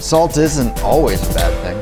Salt isn't always a bad thing.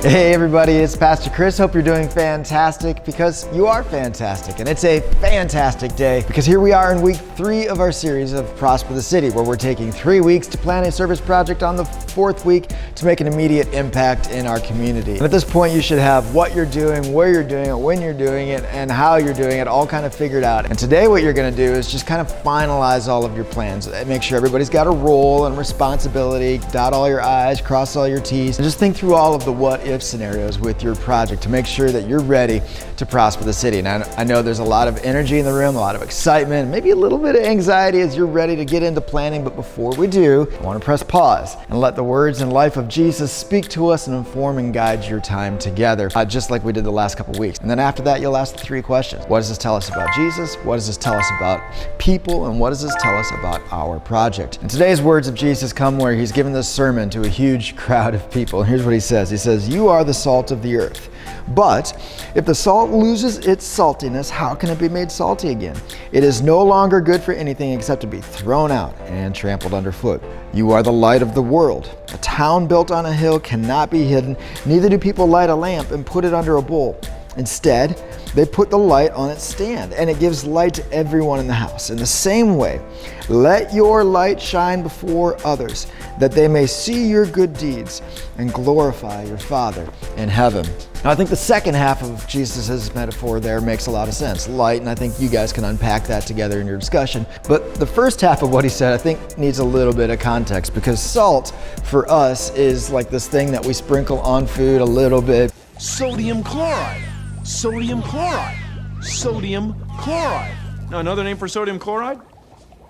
Hey everybody, it's Pastor Chris. Hope you're doing fantastic, because you are fantastic. And it's a fantastic day because here we are in week 3 of our series of Prosper the City, where we're taking 3 weeks to plan a service project on the 4th week to make an immediate impact in our community. And at this point, you should have what you're doing, where you're doing it, when you're doing it, and how you're doing it all kind of figured out. And today what you're gonna do is just kind of finalize all of your plans. Make sure everybody's got a role and responsibility, dot all your I's, cross all your T's, and just think through all of the what-if scenarios with your project to make sure that you're ready to prosper the city. Now, I know there's a lot of energy in the room, a lot of excitement, maybe a little bit of anxiety as you're ready to get into planning, but before we do, I want to press pause and let the words and life of Jesus speak to us and inform and guide your time together, just like we did the last couple weeks. And then after that, you'll ask the 3 questions. What does this tell us about Jesus? What does this tell us about people? And what does this tell us about our project? And today's words of Jesus come where he's given this sermon to a huge crowd of people. And here's what he says. He says, "You are the salt of the earth. But if the salt loses its saltiness, how can it be made salty again? It is no longer good for anything except to be thrown out and trampled underfoot. You are the light of the world. A town built on a hill cannot be hidden, neither do people light a lamp and put it under a bowl. Instead, they put the light on its stand, and it gives light to everyone in the house. In the same way, let your light shine before others, that they may see your good deeds and glorify your Father in heaven." Now, I think the second half of Jesus' metaphor there makes a lot of sense. Light, and I think you guys can unpack that together in your discussion. But the first half of what he said, I think, needs a little bit of context, because salt for us is like this thing that we sprinkle on food a little bit. Sodium chloride. Sodium chloride. Sodium chloride. Now, another name for sodium chloride?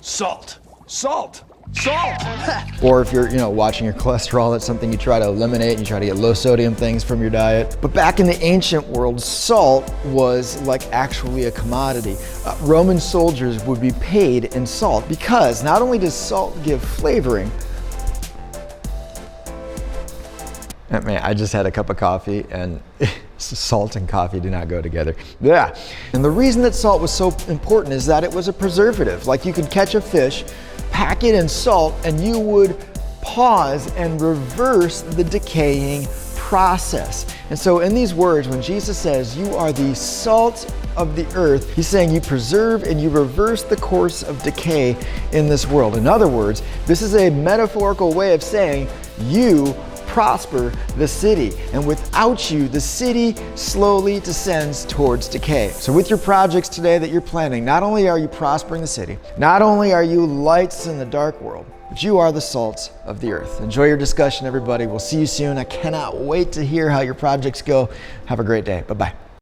Salt. Salt. Salt. Or if you're, watching your cholesterol, that's something you try to eliminate. You try to get low sodium things from your diet. But back in the ancient world, salt was like actually a commodity. Roman soldiers would be paid in salt, because not only does salt give flavoring. Man, I just had a cup of coffee, and salt and coffee do not go together. Yeah. And the reason that salt was so important is that it was a preservative. Like, you could catch a fish, pack it in salt, and you would pause and reverse the decaying process. And so in these words, when Jesus says, "You are the salt of the earth," he's saying you preserve and you reverse the course of decay in this world. In other words, this is a metaphorical way of saying you prosper the city, and without you, the city slowly descends towards decay. So with your projects today that you're planning, not only are you prospering the city, not only are you lights in the dark world, but you are the salt of the earth. Enjoy your discussion, everybody. We'll see you soon. I cannot wait to hear how your projects go. Have a great day. Bye-bye.